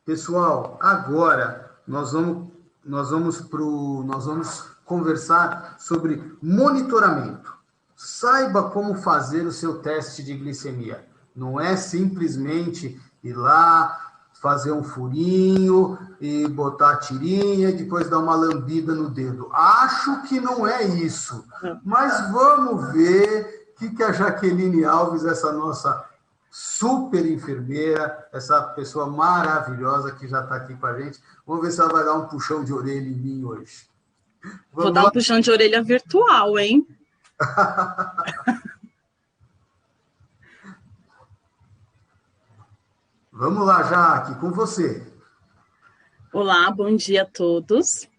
Pessoal, agora nós vamos conversar sobre monitoramento. Saiba como fazer o seu teste de glicemia. Não é simplesmente ir lá, fazer um furinho e botar a tirinha e depois dar uma lambida no dedo. Acho que não é isso. Mas vamos ver o que a Jaqueline Alves, essa nossa super enfermeira, essa pessoa maravilhosa que já está aqui com a gente, vamos ver se ela vai dar um puxão de orelha em mim hoje. Vou dar um puxão de orelha virtual, hein? Vamos lá, Jaque, com você. Olá, bom dia a todos.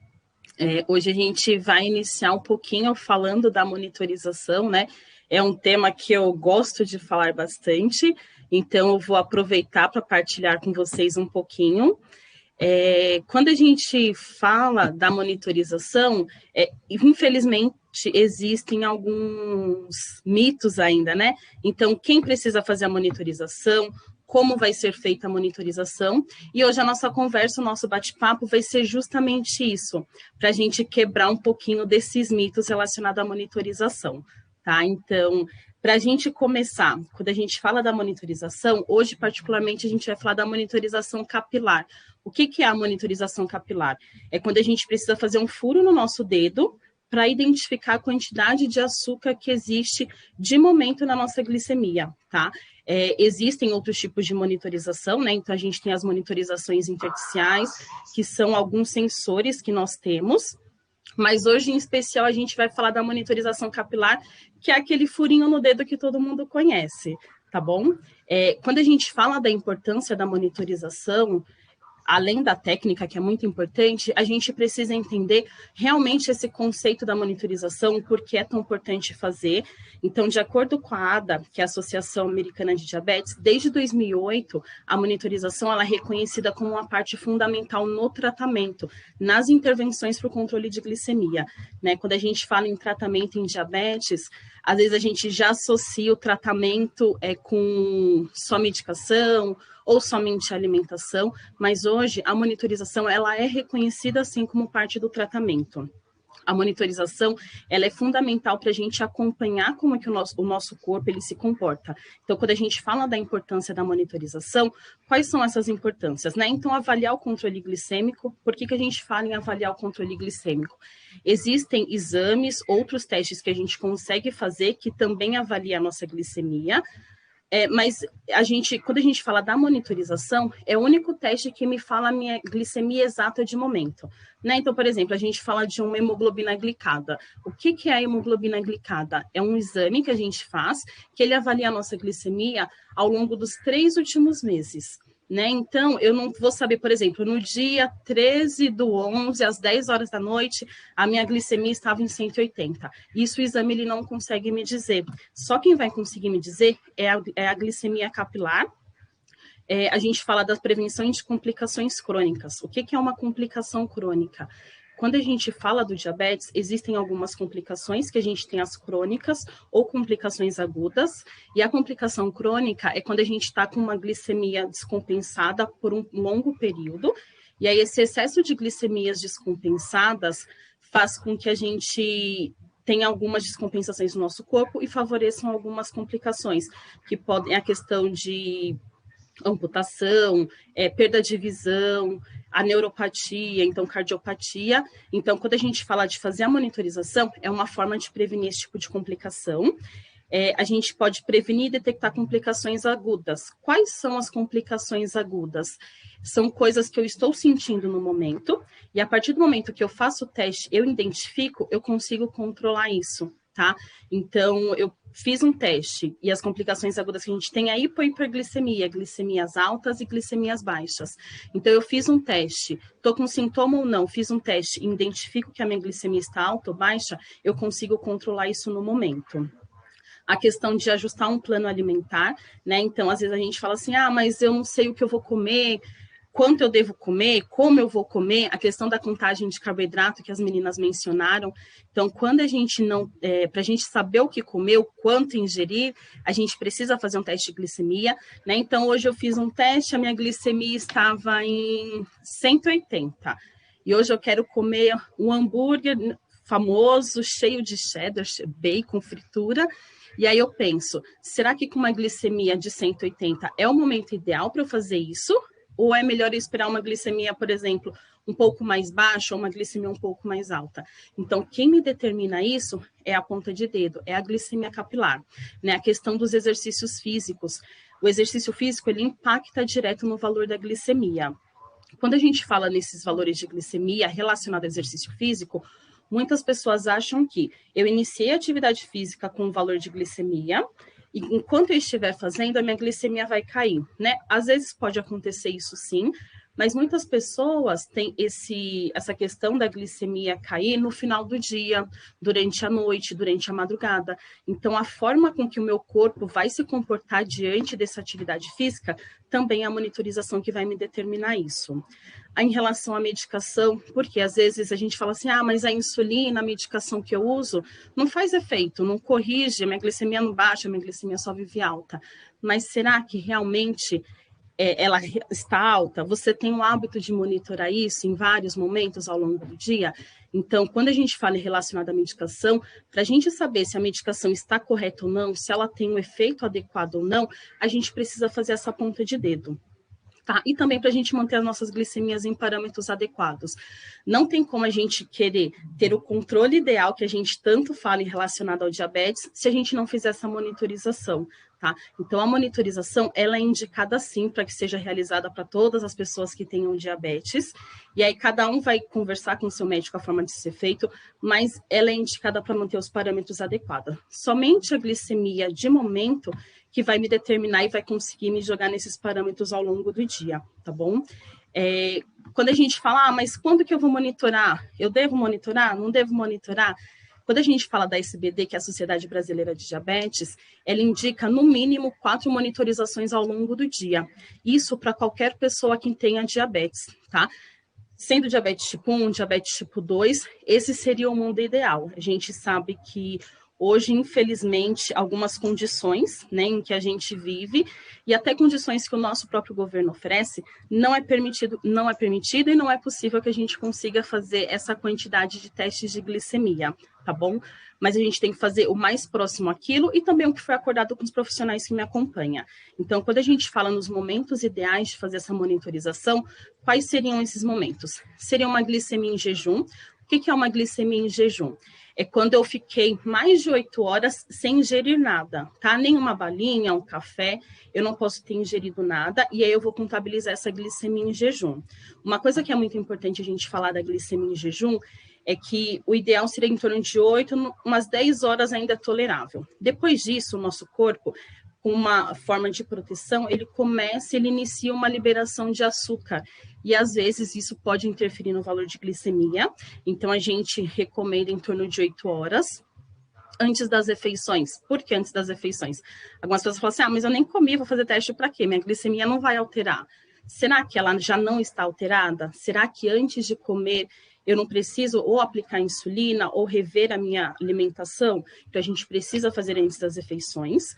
Hoje a gente vai iniciar um pouquinho falando da monitorização, né? É um tema que eu gosto de falar bastante, então eu vou aproveitar para partilhar com vocês um pouquinho. Quando a gente fala da monitorização, infelizmente existem alguns mitos ainda, né? Então, quem precisa fazer a monitorização, como vai ser feita a monitorização, e hoje a nossa conversa, o nosso bate-papo vai ser justamente isso, para a gente quebrar um pouquinho desses mitos relacionados à monitorização, tá? Então, para a gente começar, quando a gente fala da monitorização, hoje particularmente a gente vai falar da monitorização capilar. O que é a monitorização capilar? É quando a gente precisa fazer um furo no nosso dedo para identificar a quantidade de açúcar que existe de momento na nossa glicemia, tá? Existem outros tipos de monitorização, né? Então, a gente tem as monitorizações intersticiais, que são alguns sensores que nós temos, mas hoje, em especial, a gente vai falar da monitorização capilar, que é aquele furinho no dedo que todo mundo conhece, tá bom? Quando a gente fala da importância da monitorização, além da técnica, que é muito importante, a gente precisa entender realmente esse conceito da monitorização, por que é tão importante fazer. Então, de acordo com a ADA, que é a Associação Americana de Diabetes, desde 2008, a monitorização ela é reconhecida como uma parte fundamental no tratamento, nas intervenções para o controle de glicemia, né? Quando a gente fala em tratamento em diabetes, às vezes a gente já associa o tratamento com só medicação, ou somente alimentação, mas hoje a monitorização ela é reconhecida assim como parte do tratamento. A monitorização ela é fundamental para a gente acompanhar como é que o nosso corpo ele se comporta. Então, quando a gente fala da importância da monitorização, quais são essas importâncias, né? Então, avaliar o controle glicêmico. Por que a gente fala em avaliar o controle glicêmico? Existem exames, outros testes que a gente consegue fazer que também avaliam a nossa glicemia. Mas quando a gente fala da monitorização, é o único teste que me fala a minha glicemia exata de momento, né? Então, por exemplo, a gente fala de uma hemoglobina glicada. O que é a hemoglobina glicada? É um exame que a gente faz, que ele avalia a nossa glicemia ao longo dos 3 últimos meses, né? Então, eu não vou saber, por exemplo, no dia 13/11, às 10 horas da noite, a minha glicemia estava em 180. Isso o exame ele não consegue me dizer. Só quem vai conseguir me dizer é a glicemia capilar. A gente fala da prevenção de complicações crônicas. O que é uma complicação crônica? Quando a gente fala do diabetes, existem algumas complicações que a gente tem as crônicas ou complicações agudas, e a complicação crônica é quando a gente está com uma glicemia descompensada por um longo período, e aí esse excesso de glicemias descompensadas faz com que a gente tenha algumas descompensações no nosso corpo e favoreçam algumas complicações, que podem a questão de amputação, perda de visão, a neuropatia, então cardiopatia. Então, quando a gente fala de fazer a monitorização, é uma forma de prevenir esse tipo de complicação. A gente pode prevenir e detectar complicações agudas. Quais são as complicações agudas? São coisas que eu estou sentindo no momento, e a partir do momento que eu faço o teste, eu identifico, eu consigo controlar isso, tá? Então, eu fiz um teste, e as complicações agudas que a gente tem é hipohiperglicemia, glicemias altas e glicemias baixas. Então, eu fiz um teste, estou com sintoma ou não, fiz um teste e identifico que a minha glicemia está alta ou baixa, eu consigo controlar isso no momento. A questão de ajustar um plano alimentar, né? Então, às vezes a gente fala assim, mas eu não sei o que eu vou comer. quanto eu devo comer, como eu vou comer, a questão da contagem de carboidrato que as meninas mencionaram. Então, quando a gente não, para a gente saber o que comer, o quanto ingerir, a gente precisa fazer um teste de glicemia, né? Então, hoje eu fiz um teste, a minha glicemia estava em 180. E hoje eu quero comer um hambúrguer famoso, cheio de cheddar, bacon, fritura. E aí eu penso, será que com uma glicemia de 180 é o momento ideal para eu fazer isso? Ou é melhor eu esperar uma glicemia, por exemplo, um pouco mais baixa ou uma glicemia um pouco mais alta? Então, quem me determina isso é a ponta de dedo, é a glicemia capilar, né? A questão dos exercícios físicos. O exercício físico, ele impacta direto no valor da glicemia. Quando a gente fala nesses valores de glicemia relacionados ao exercício físico, muitas pessoas acham que eu iniciei a atividade física com o valor de glicemia e enquanto eu estiver fazendo, a minha glicemia vai cair, né? Às vezes pode acontecer isso sim, mas muitas pessoas têm essa questão da glicemia cair no final do dia, durante a noite, durante a madrugada. Então, a forma com que o meu corpo vai se comportar diante dessa atividade física também é a monitorização que vai me determinar isso. Em relação à medicação, porque às vezes a gente fala assim, mas a insulina, a medicação que eu uso, não faz efeito, não corrige, a minha glicemia não baixa, a minha glicemia só vive alta. Mas será que realmente ela está alta? Você tem o hábito de monitorar isso em vários momentos ao longo do dia? Então, quando a gente fala em relacionado à medicação, para a gente saber se a medicação está correta ou não, se ela tem um efeito adequado ou não, a gente precisa fazer essa ponta de dedo. Tá? E também para a gente manter as nossas glicemias em parâmetros adequados. Não tem como a gente querer ter o controle ideal que a gente tanto fala em relacionado ao diabetes se a gente não fizer essa monitorização. Tá? Então, a monitorização ela é indicada sim para que seja realizada para todas as pessoas que tenham diabetes, e aí cada um vai conversar com o seu médico a forma de ser feito, mas ela é indicada para manter os parâmetros adequados. Somente a glicemia de momento que vai me determinar e vai conseguir me jogar nesses parâmetros ao longo do dia, tá bom? Quando a gente fala, mas quando que eu vou monitorar? Eu devo monitorar? Não devo monitorar? Quando a gente fala da SBD, que é a Sociedade Brasileira de Diabetes, ela indica, no mínimo, 4 monitorizações ao longo do dia. Isso para qualquer pessoa que tenha diabetes, tá? Sendo diabetes tipo 1, diabetes tipo 2, esse seria o mundo ideal. A gente sabe que hoje, infelizmente, algumas condições, né, em que a gente vive, e até condições que o nosso próprio governo oferece, não é permitido e não é possível que a gente consiga fazer essa quantidade de testes de glicemia, tá bom? Mas a gente tem que fazer o mais próximo àquilo e também o que foi acordado com os profissionais que me acompanham. Então, quando a gente fala nos momentos ideais de fazer essa monitorização, quais seriam esses momentos? Seria uma glicemia em jejum. O que é uma glicemia em jejum? É quando eu fiquei mais de 8 horas sem ingerir nada, tá? Nenhuma balinha, um café, eu não posso ter ingerido nada, e aí eu vou contabilizar essa glicemia em jejum. Uma coisa que é muito importante a gente falar da glicemia em jejum é que o ideal seria em torno de 8, umas 10 horas ainda é tolerável. Depois disso, o nosso corpo, com uma forma de proteção, ele inicia uma liberação de açúcar. E às vezes isso pode interferir no valor de glicemia. Então a gente recomenda em torno de 8 horas antes das refeições. Por que antes das refeições? Algumas pessoas falam assim, mas eu nem comi, vou fazer teste para quê? Minha glicemia não vai alterar. Será que ela já não está alterada? Será que antes de comer eu não preciso ou aplicar insulina ou rever a minha alimentação? Então a gente precisa fazer antes das refeições.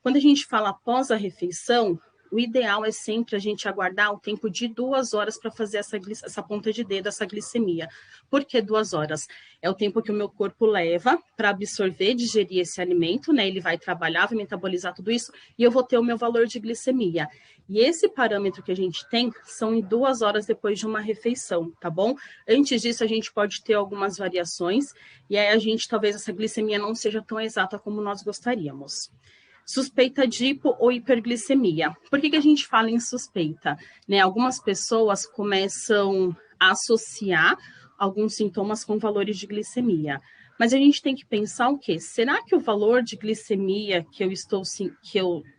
Quando a gente fala após a refeição, o ideal é sempre a gente aguardar o tempo de 2 horas para fazer essa ponta de dedo, essa glicemia. Por que 2 horas? É o tempo que o meu corpo leva para absorver, digerir esse alimento, né? Ele vai trabalhar, vai metabolizar tudo isso e eu vou ter o meu valor de glicemia. E esse parâmetro que a gente tem são em 2 horas depois de uma refeição, tá bom? Antes disso, a gente pode ter algumas variações e aí talvez essa glicemia não seja tão exata como nós gostaríamos. Suspeita de hipo ou hiperglicemia. Por que a gente fala em suspeita? Né? Algumas pessoas começam a associar alguns sintomas com valores de glicemia. Mas a gente tem que pensar o quê? Será que o valor de glicemia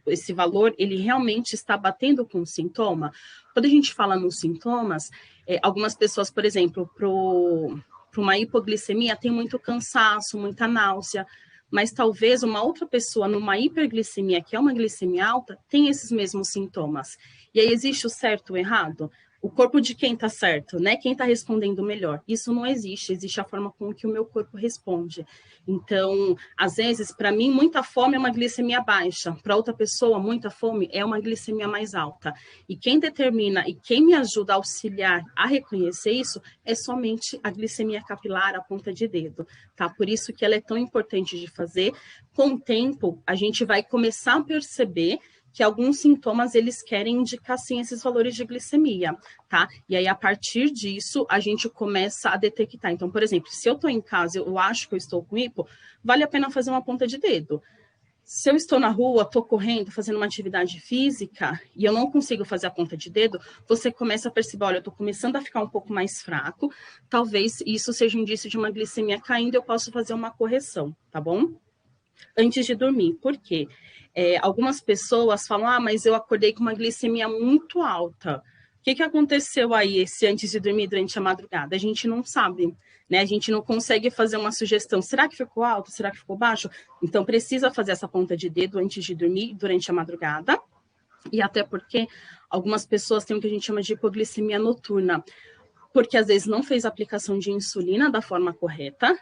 esse valor, ele realmente está batendo com o sintoma? Quando a gente fala nos sintomas, algumas pessoas, por exemplo, para uma hipoglicemia, tem muito cansaço, muita náusea, mas talvez uma outra pessoa numa hiperglicemia, que é uma glicemia alta, tem esses mesmos sintomas. E aí existe o certo ou o errado? o corpo de quem está certo, né? Quem está respondendo melhor? Isso não existe, existe a forma com que o meu corpo responde. Então, às vezes, para mim, muita fome é uma glicemia baixa, para outra pessoa, muita fome é uma glicemia mais alta. E quem determina e quem me ajuda a auxiliar a reconhecer isso é somente a glicemia capilar, a ponta de dedo, tá? Por isso que ela é tão importante de fazer. Com o tempo, a gente vai começar a perceber que alguns sintomas, eles querem indicar, sim, esses valores de glicemia, tá? E aí, a partir disso, a gente começa a detectar. Então, por exemplo, se eu estou em casa, eu acho que eu estou com hipo, vale a pena fazer uma ponta de dedo. Se eu estou na rua, estou correndo, fazendo uma atividade física, e eu não consigo fazer a ponta de dedo, você começa a perceber, olha, eu estou começando a ficar um pouco mais fraco, talvez isso seja um indício de uma glicemia caindo, eu posso fazer uma correção, tá bom? Antes de dormir, por quê? Algumas pessoas falam, mas eu acordei com uma glicemia muito alta. O que aconteceu aí esse antes de dormir durante a madrugada? A gente não sabe, né? A gente não consegue fazer uma sugestão. Será que ficou alto? Será que ficou baixo? Então, precisa fazer essa ponta de dedo antes de dormir, durante a madrugada. E até porque algumas pessoas têm o que a gente chama de hipoglicemia noturna, porque às vezes não fez a aplicação de insulina da forma correta,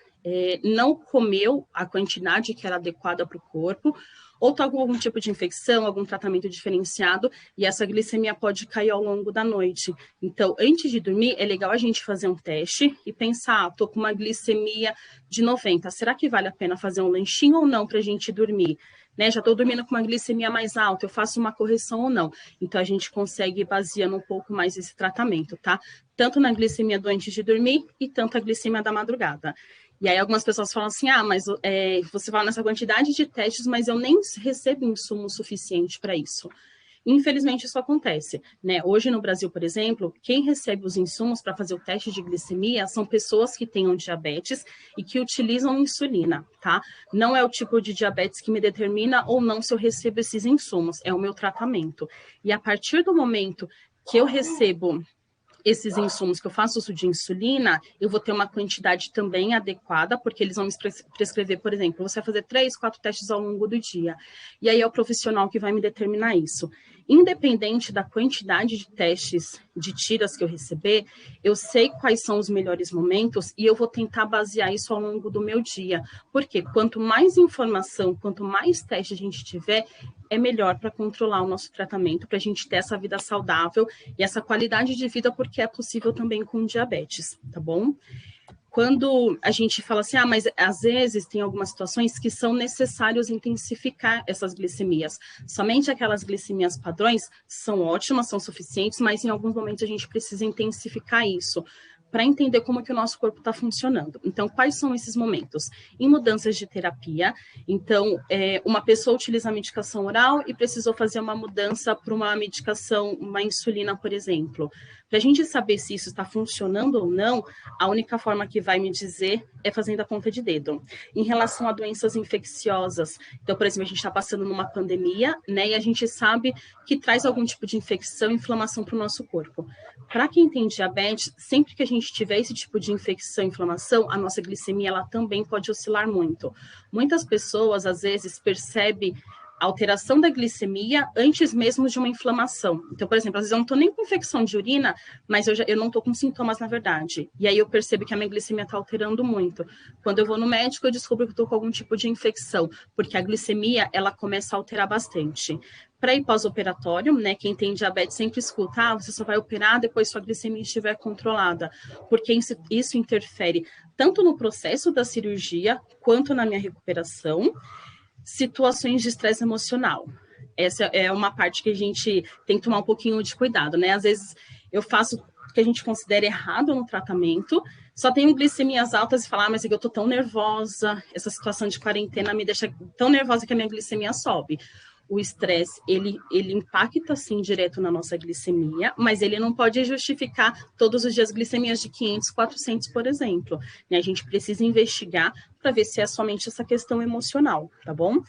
não comeu a quantidade que era adequada para o corpo, ou está com algum tipo de infecção, algum tratamento diferenciado, e essa glicemia pode cair ao longo da noite. Então, antes de dormir, é legal a gente fazer um teste e pensar, estou com uma glicemia de 90, será que vale a pena fazer um lanchinho ou não para a gente dormir? Né, já estou dormindo com uma glicemia mais alta, eu faço uma correção ou não? Então, a gente consegue ir baseando um pouco mais esse tratamento, tá? Tanto na glicemia do antes de dormir e tanto a glicemia da madrugada. E aí algumas pessoas falam assim, mas você fala nessa quantidade de testes, mas eu nem recebo insumo suficiente para isso. Infelizmente, isso acontece, né? Hoje no Brasil, por exemplo, quem recebe os insumos para fazer o teste de glicemia são pessoas que tenham diabetes e que utilizam insulina, tá? Não é o tipo de diabetes que me determina ou não se eu recebo esses insumos, é o meu tratamento. E a partir do momento que eu recebo esses insumos, que eu faço uso de insulina, eu vou ter uma quantidade também adequada, porque eles vão me prescrever, por exemplo, você vai fazer 3, 4 testes ao longo do dia. E aí é o profissional que vai me determinar isso. Independente da quantidade de testes de tiras que eu receber, eu sei quais são os melhores momentos e eu vou tentar basear isso ao longo do meu dia. Porque quanto mais informação, quanto mais testes a gente tiver, é melhor para controlar o nosso tratamento, para a gente ter essa vida saudável e essa qualidade de vida, porque é possível também com diabetes, tá bom? Quando a gente fala assim, mas às vezes tem algumas situações que são necessários intensificar essas glicemias. Somente aquelas glicemias padrões são ótimas, são suficientes, mas em alguns momentos a gente precisa intensificar isso para entender como que o nosso corpo está funcionando. Então, quais são esses momentos? Em mudanças de terapia, então, uma pessoa utiliza a medicação oral e precisou fazer uma mudança para uma medicação, uma insulina, por exemplo. Para a gente saber se isso está funcionando ou não, a única forma que vai me dizer é fazendo a ponta de dedo. Em relação a doenças infecciosas, então, por exemplo, a gente está passando numa pandemia, né, e a gente sabe que traz algum tipo de infecção e inflamação para o nosso corpo. Para quem tem diabetes, sempre que a gente tiver esse tipo de infecção e inflamação, a nossa glicemia ela também pode oscilar muito. Muitas pessoas, às vezes, percebem a alteração da glicemia antes mesmo de uma inflamação. Então, por exemplo, às vezes eu não estou nem com infecção de urina, mas eu não estou com sintomas, na verdade. E aí eu percebo que a minha glicemia está alterando muito. Quando eu vou no médico, eu descubro que eu estou com algum tipo de infecção, porque a glicemia, ela começa a alterar bastante. Para ir pós-operatório, né, quem tem diabetes sempre escuta, você só vai operar depois sua glicemia estiver controlada, porque isso interfere tanto no processo da cirurgia, quanto na minha recuperação. Situações de estresse emocional. Essa é uma parte que a gente tem que tomar um pouquinho de cuidado, né? Às vezes eu faço o que a gente considera errado no tratamento, só tenho glicemias altas e falar, mas eu tô tão nervosa, essa situação de quarentena me deixa tão nervosa que a minha glicemia sobe. O estresse, ele impacta, sim, direto na nossa glicemia, mas ele não pode justificar todos os dias glicemias de 500, 400, por exemplo. A gente precisa investigar para ver se é somente essa questão emocional, tá bom?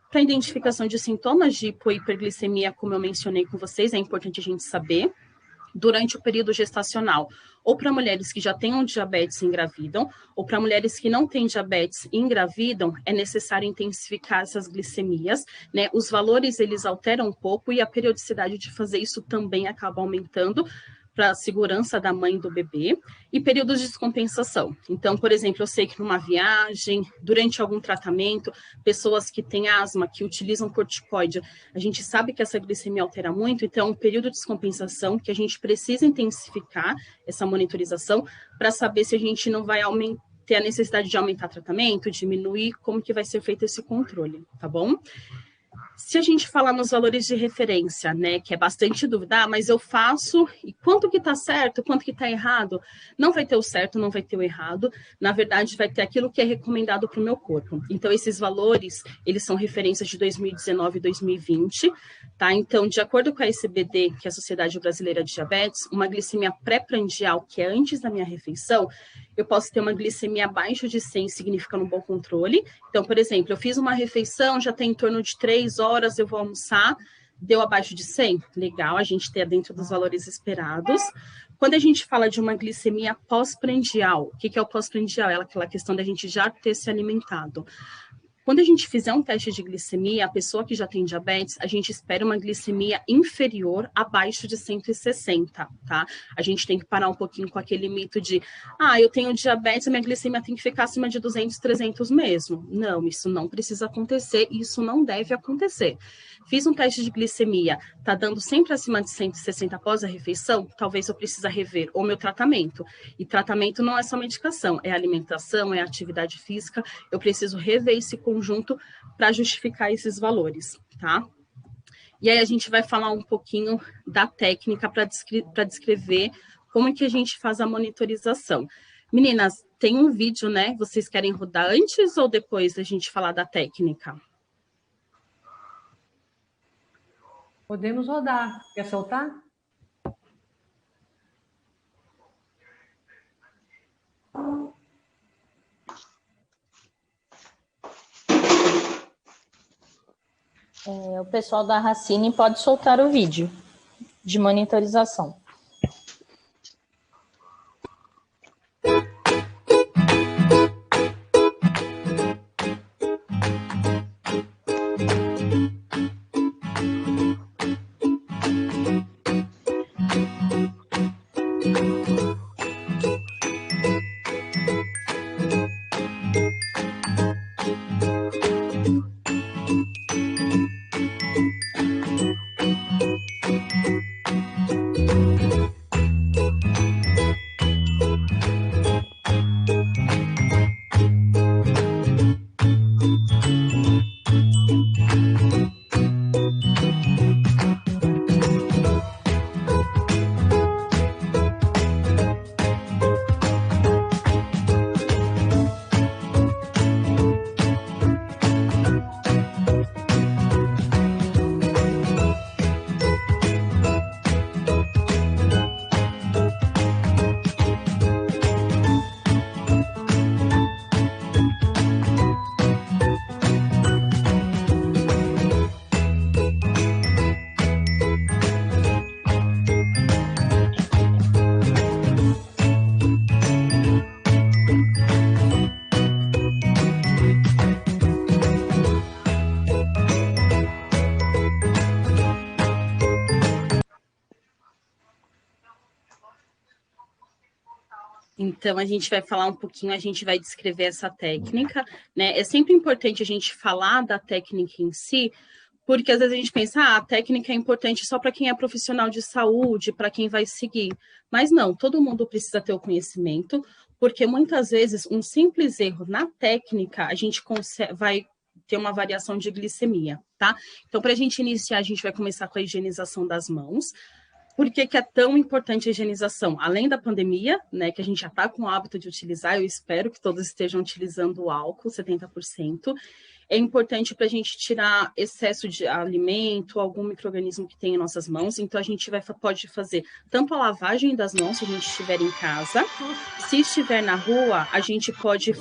Para identificação de sintomas de hipo e hiperglicemia, como eu mencionei com vocês, é importante a gente saber durante o período gestacional, ou para mulheres que já tenham diabetes e engravidam, ou para mulheres que não têm diabetes e engravidam, é necessário intensificar essas glicemias, né? Os valores, eles alteram um pouco e a periodicidade de fazer isso também acaba aumentando, para a segurança da mãe e do bebê, e períodos de descompensação. Então, por exemplo, eu sei que numa viagem, durante algum tratamento, pessoas que têm asma, que utilizam corticoide, a gente sabe que essa glicemia altera muito, então, um período de descompensação que a gente precisa intensificar essa monitorização para saber se a gente não vai ter a necessidade de aumentar tratamento, diminuir, como que vai ser feito esse controle, tá bom? Se a gente falar nos valores de referência, né, que é bastante dúvida, mas eu faço, e quanto que está certo, quanto que está errado? Não vai ter o certo, não vai ter o errado, na verdade vai ter aquilo que é recomendado para o meu corpo. Então, esses valores, eles são referências de 2019 e 2020, tá? Então, de acordo com a SBD, que é a Sociedade Brasileira de Diabetes, uma glicemia pré-prandial, que é antes da minha refeição, eu posso ter uma glicemia abaixo de 100, significa um bom controle. Então, por exemplo, eu fiz uma refeição, já tem em torno de 3 horas, eu vou almoçar, deu abaixo de 100? Legal, a gente tem dentro dos valores esperados. Quando a gente fala de uma glicemia pós-prandial, o que é o pós-prandial? É aquela questão da gente já ter se alimentado. Quando a gente fizer um teste de glicemia, a pessoa que já tem diabetes, a gente espera uma glicemia inferior abaixo de 160, tá? A gente tem que parar um pouquinho com aquele mito de, eu tenho diabetes, a minha glicemia tem que ficar acima de 200, 300 mesmo. Não, isso não precisa acontecer, isso não deve acontecer. Fiz um teste de glicemia, tá dando sempre acima de 160 após a refeição, talvez eu precise rever o meu tratamento. E tratamento não é só medicação, é alimentação, é atividade física, eu preciso rever esse conjunto para justificar esses valores, tá? E aí a gente vai falar um pouquinho da técnica para descrever como é que a gente faz a monitorização. Meninas, tem um vídeo, né? Vocês querem rodar antes ou depois da gente falar da técnica? Podemos rodar. Quer soltar? O pessoal da Racine pode soltar o vídeo de monitorização. Então, a gente vai falar um pouquinho, a gente vai descrever essa técnica, né? É sempre importante a gente falar da técnica em si, porque às vezes a gente pensa, a técnica é importante só para quem é profissional de saúde, para quem vai seguir. Mas não, todo mundo precisa ter o conhecimento, porque muitas vezes um simples erro na técnica, a gente vai ter uma variação de glicemia, tá? Então, para a gente iniciar, a gente vai começar com a higienização das mãos. Por que é tão importante a higienização? Além da pandemia, né, que a gente já está com o hábito de utilizar, eu espero que todos estejam utilizando o álcool, 70%. É importante para a gente tirar excesso de alimento, algum micro-organismo que tem em nossas mãos. Então, a gente pode fazer tanto a lavagem das mãos, se a gente estiver em casa. Se estiver na rua, a gente pode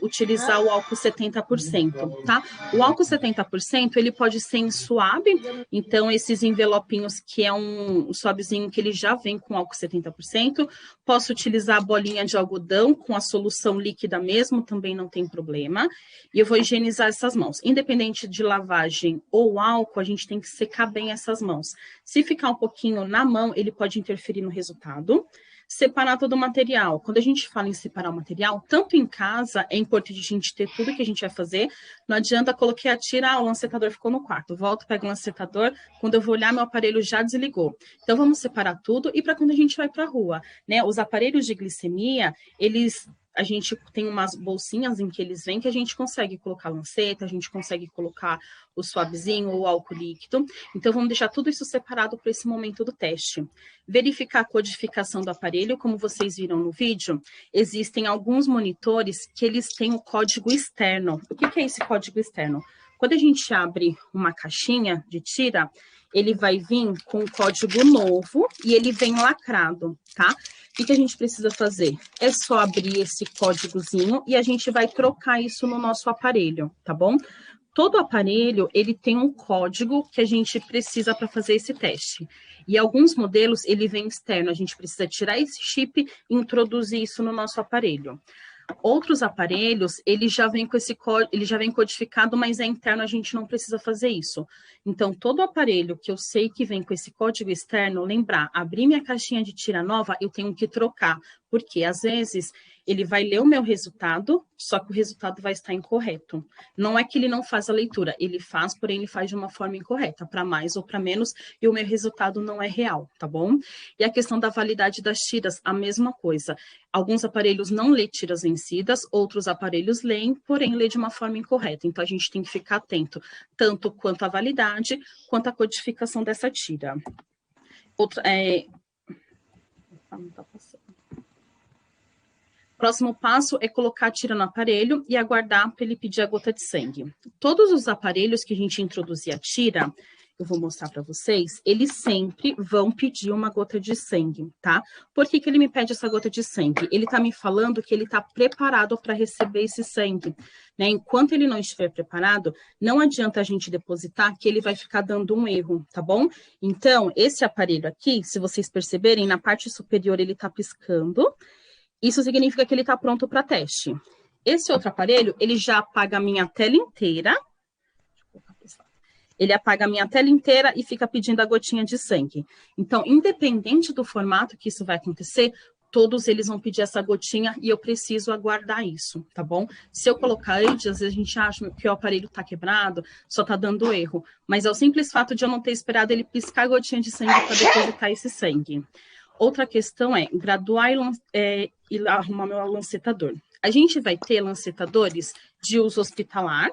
utilizar o álcool 70%, tá? O álcool 70%, ele pode ser em suave. Então, esses envelopinhos, que é um suavezinho que ele já vem com álcool 70%. Posso utilizar a bolinha de algodão com a solução líquida mesmo, também não tem problema. E eu vou higienizar utilizar essas mãos. Independente de lavagem ou álcool, a gente tem que secar bem essas mãos. Se ficar um pouquinho na mão, ele pode interferir no resultado. Separar todo o material. Quando a gente fala em separar o material, tanto em casa, é importante a gente ter tudo que a gente vai fazer. Não adianta coloquei a tira, o lancetador ficou no quarto. Volto, pego o lancetador, quando eu vou olhar, meu aparelho já desligou. Então, vamos separar tudo e para quando a gente vai para a rua, né? Os aparelhos de glicemia, a gente tem umas bolsinhas em que eles vêm que a gente consegue colocar lanceta, a gente consegue colocar o suavezinho ou o álcool líquido. Então, vamos deixar tudo isso separado para esse momento do teste. Verificar a codificação do aparelho, como vocês viram no vídeo, existem alguns monitores que eles têm o código externo. O que é esse código externo? Quando a gente abre uma caixinha de tira, ele vai vir com um código novo e ele vem lacrado, tá? O que a gente precisa fazer? É só abrir esse códigozinho e a gente vai trocar isso no nosso aparelho, tá bom? Todo aparelho, ele tem um código que a gente precisa para fazer esse teste. E alguns modelos, ele vem externo, a gente precisa tirar esse chip e introduzir isso no nosso aparelho. Outros aparelhos, ele já vem com esse código, ele já vem codificado, mas é interno, a gente não precisa fazer isso. Então, todo aparelho que eu sei que vem com esse código externo, lembrar, abrir minha caixinha de tira nova, eu tenho que trocar, porque às vezes ele vai ler o meu resultado, só que o resultado vai estar incorreto. Não é que ele não faz a leitura, ele faz, porém ele faz de uma forma incorreta, para mais ou para menos, e o meu resultado não é real, tá bom? E a questão da validade das tiras, a mesma coisa. Alguns aparelhos não lê tiras vencidas, outros aparelhos leem, porém lê de uma forma incorreta. Então, a gente tem que ficar atento, tanto quanto à validade, quanto à codificação dessa tira. Não tá passando. Próximo passo é colocar a tira no aparelho e aguardar para ele pedir a gota de sangue. Todos os aparelhos que a gente introduzir a tira, eu vou mostrar para vocês, eles sempre vão pedir uma gota de sangue, tá? Por que ele me pede essa gota de sangue? Ele está me falando que ele está preparado para receber esse sangue, né? Enquanto ele não estiver preparado, não adianta a gente depositar que ele vai ficar dando um erro, tá bom? Então, esse aparelho aqui, se vocês perceberem, na parte superior ele está piscando. Isso significa que ele está pronto para teste. Esse outro aparelho, ele já apaga a minha tela inteira. Ele apaga a minha tela inteira e fica pedindo a gotinha de sangue. Então, independente do formato que isso vai acontecer, todos eles vão pedir essa gotinha e eu preciso aguardar isso, tá bom? Se eu colocar antes, às vezes a gente acha que o aparelho está quebrado, só está dando erro. Mas é o simples fato de eu não ter esperado ele piscar a gotinha de sangue para depositar esse sangue. Outra questão é graduar e arrumar meu lancetador. A gente vai ter lancetadores de uso hospitalar,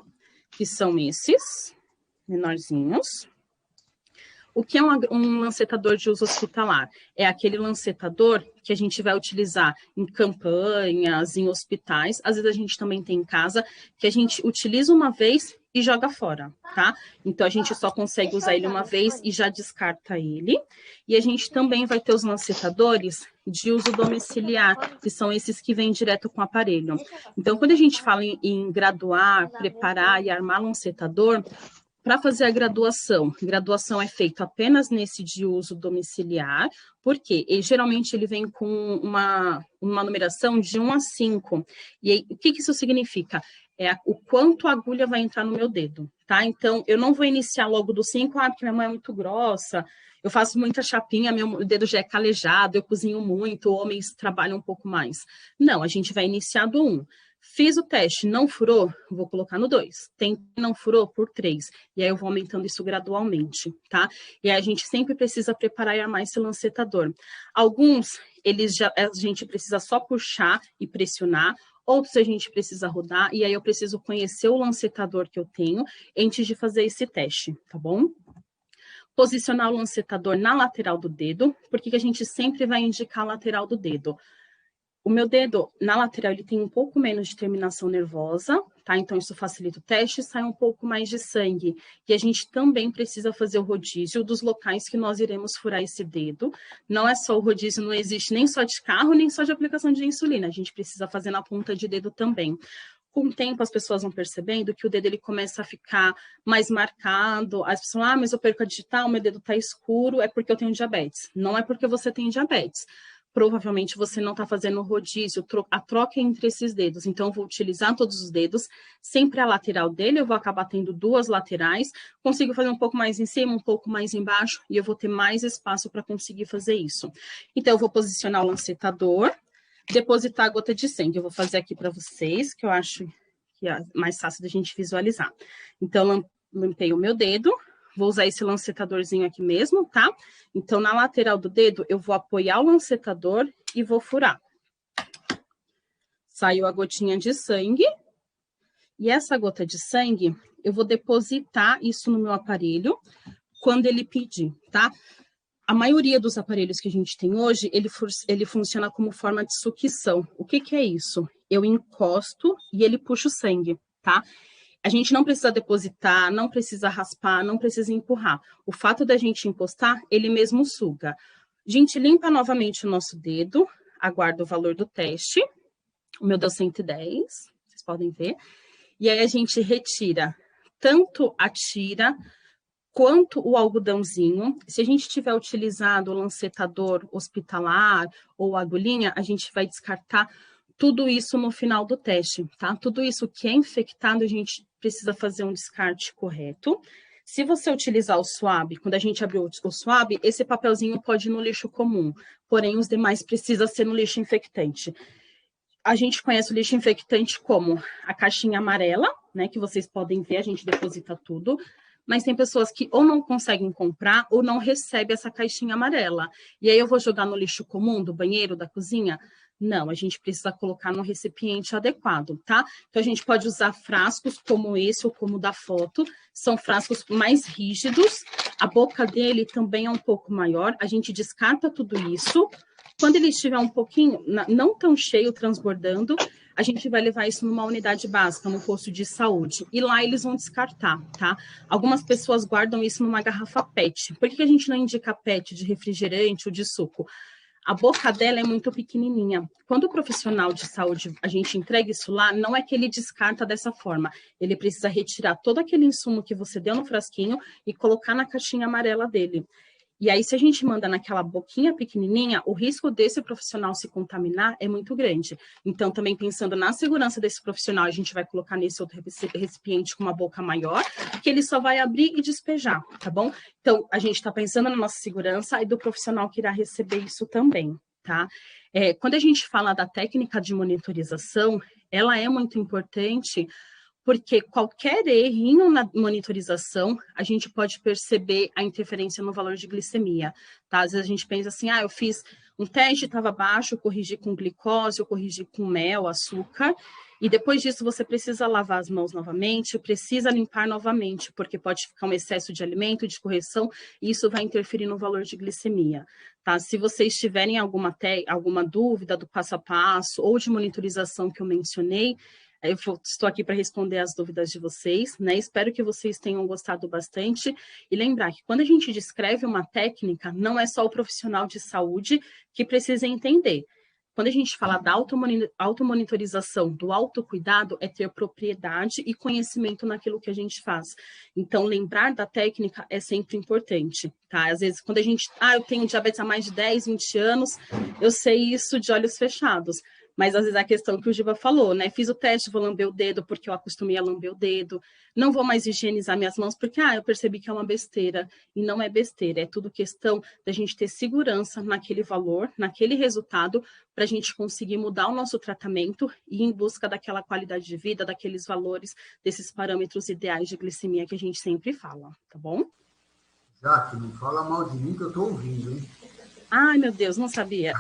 que são esses, menorzinhos. O que é um lancetador de uso hospitalar? É aquele lancetador que a gente vai utilizar em campanhas, em hospitais. Às vezes a gente também tem em casa, que a gente utiliza uma vez e joga fora, tá? Então, a gente só consegue usar ele uma vez e já descarta ele. E a gente também vai ter os lancetadores de uso domiciliar, que são esses que vêm direto com o aparelho. Então, quando a gente fala em graduar, preparar e armar lancetador, para fazer a graduação é feita apenas nesse de uso domiciliar, porque geralmente ele vem com uma numeração de 1 a 5. E aí, o que isso significa? É o quanto a agulha vai entrar no meu dedo, tá? Então, eu não vou iniciar logo do 5, porque minha mão é muito grossa, eu faço muita chapinha, meu dedo já é calejado, eu cozinho muito, homens trabalham um pouco mais. Não, a gente vai iniciar do 1. Fiz o teste, não furou, vou colocar no 2. Não furou, por 3. E aí eu vou aumentando isso gradualmente, tá? E aí a gente sempre precisa preparar e armar esse lancetador. Alguns, a gente precisa só puxar e pressionar. Outros a gente precisa rodar. E aí eu preciso conhecer o lancetador que eu tenho antes de fazer esse teste, tá bom? Posicionar o lancetador na lateral do dedo. Por que a gente sempre vai indicar a lateral do dedo? O meu dedo, na lateral, ele tem um pouco menos de terminação nervosa, tá? Então, isso facilita o teste e sai um pouco mais de sangue. E a gente também precisa fazer o rodízio dos locais que nós iremos furar esse dedo. Não é só o rodízio, não existe nem só de carro, nem só de aplicação de insulina. A gente precisa fazer na ponta de dedo também. Com o tempo, as pessoas vão percebendo que o dedo ele começa a ficar mais marcado. As pessoas mas eu perco a digital, meu dedo está escuro, é porque eu tenho diabetes. Não é porque você tem diabetes. provavelmente você não está fazendo rodízio, a troca é entre esses dedos. Então, eu vou utilizar todos os dedos, sempre a lateral dele, eu vou acabar tendo 2 laterais, consigo fazer um pouco mais em cima, um pouco mais embaixo, e eu vou ter mais espaço para conseguir fazer isso. Então, eu vou posicionar o lancetador, depositar a gota de sangue. Eu vou fazer aqui para vocês, que eu acho que é mais fácil da gente visualizar. Então, limpei o meu dedo, vou usar esse lancetadorzinho aqui mesmo, tá? Então, na lateral do dedo, eu vou apoiar o lancetador e vou furar. Saiu a gotinha de sangue. E essa gota de sangue, eu vou depositar isso no meu aparelho quando ele pedir, tá? A maioria dos aparelhos que a gente tem hoje, ele funciona como forma de sucção. O que que é isso? Eu encosto e ele puxa o sangue, tá? A gente não precisa depositar, não precisa raspar, não precisa empurrar. O fato da gente encostar, ele mesmo suga. A gente limpa novamente o nosso dedo, aguarda o valor do teste. O meu deu 110, vocês podem ver. E aí a gente retira tanto a tira quanto o algodãozinho. Se a gente tiver utilizado o lancetador hospitalar ou a agulhinha, a gente vai descartar tudo isso no final do teste, tá? Tudo isso que é infectado, a gente precisa fazer um descarte correto. Se você utilizar o swab, quando a gente abrir o swab, esse papelzinho pode ir no lixo comum, porém os demais precisa ser no lixo infectante. A gente conhece o lixo infectante como a caixinha amarela, né, que vocês podem ver, a gente deposita tudo, mas tem pessoas que ou não conseguem comprar ou não recebem essa caixinha amarela. E aí eu vou jogar no lixo comum do banheiro, da cozinha? Não, a gente precisa colocar no recipiente adequado, tá? Então, a gente pode usar frascos como esse ou como o da foto, são frascos mais rígidos, a boca dele também é um pouco maior, a gente descarta tudo isso. Quando ele estiver um pouquinho, não tão cheio, transbordando, a gente vai levar isso numa unidade básica, no posto de saúde. E lá eles vão descartar, tá? Algumas pessoas guardam isso numa garrafa PET. Por que a gente não indica PET de refrigerante ou de suco? A boca dela é muito pequenininha. Quando o profissional de saúde, a gente entrega isso lá, não é que ele descarta dessa forma. Ele precisa retirar todo aquele insumo que você deu no frasquinho e colocar na caixinha amarela dele. E aí, se a gente manda naquela boquinha pequenininha, o risco desse profissional se contaminar é muito grande. Então, também pensando na segurança desse profissional, a gente vai colocar nesse outro recipiente com uma boca maior, que ele só vai abrir e despejar, tá bom? Então, a gente está pensando na nossa segurança e do profissional que irá receber isso também, tá? Quando a gente fala da técnica de monitorização, ela é muito importante, porque qualquer errinho na monitorização, a gente pode perceber a interferência no valor de glicemia, tá? Às vezes a gente pensa assim, eu fiz um teste, estava baixo, eu corrigi com glicose, eu corrigi com mel, açúcar, e depois disso você precisa lavar as mãos novamente, precisa limpar novamente, porque pode ficar um excesso de alimento, de correção, e isso vai interferir no valor de glicemia, tá? Se vocês tiverem alguma dúvida do passo a passo ou de monitorização que eu mencionei, estou aqui para responder as dúvidas de vocês, né? Espero que vocês tenham gostado bastante. E lembrar que quando a gente descreve uma técnica, não é só o profissional de saúde que precisa entender. Quando a gente fala da automonitorização, do autocuidado, é ter propriedade e conhecimento naquilo que a gente faz. Então, lembrar da técnica é sempre importante, tá? Às vezes, quando a gente... eu tenho diabetes há mais de 10, 20 anos, eu sei isso de olhos fechados. Mas, às vezes, a questão que o Giba falou, né? Fiz o teste, vou lamber o dedo porque eu acostumei a lamber o dedo. Não vou mais higienizar minhas mãos porque, eu percebi que é uma besteira. E não é besteira, é tudo questão da gente ter segurança naquele valor, naquele resultado, para a gente conseguir mudar o nosso tratamento e ir em busca daquela qualidade de vida, daqueles valores, desses parâmetros ideais de glicemia que a gente sempre fala, tá bom? Jaque, não fala mal de mim que eu estou ouvindo, hein? Ai, meu Deus, não sabia.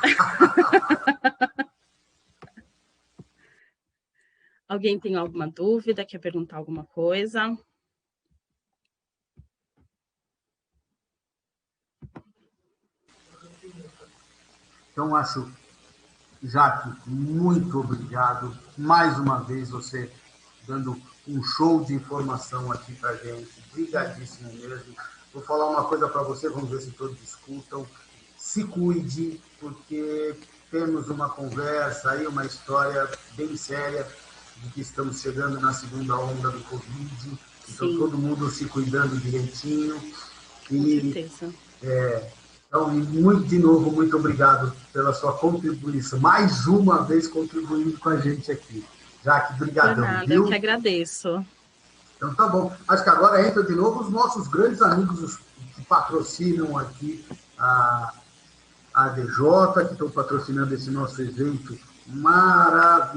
Alguém tem alguma dúvida? Quer perguntar alguma coisa? Então, acho, Jaque, muito obrigado. Mais uma vez, você dando um show de informação aqui para a gente. Obrigadíssimo mesmo. Vou falar uma coisa para você, vamos ver se todos escutam. Se cuide, porque temos uma conversa aí, uma história bem séria de que estamos chegando na segunda onda do Covid, então todo mundo se cuidando direitinho. Com certeza. Então, de novo, muito obrigado pela sua contribuição. Mais uma vez contribuindo com a gente aqui. Jaque, brigadão, viu? Eu que agradeço. Então, tá bom. Acho que agora entra de novo os nossos grandes amigos que patrocinam aqui a ADJ, que estão patrocinando esse nosso evento maravilhoso.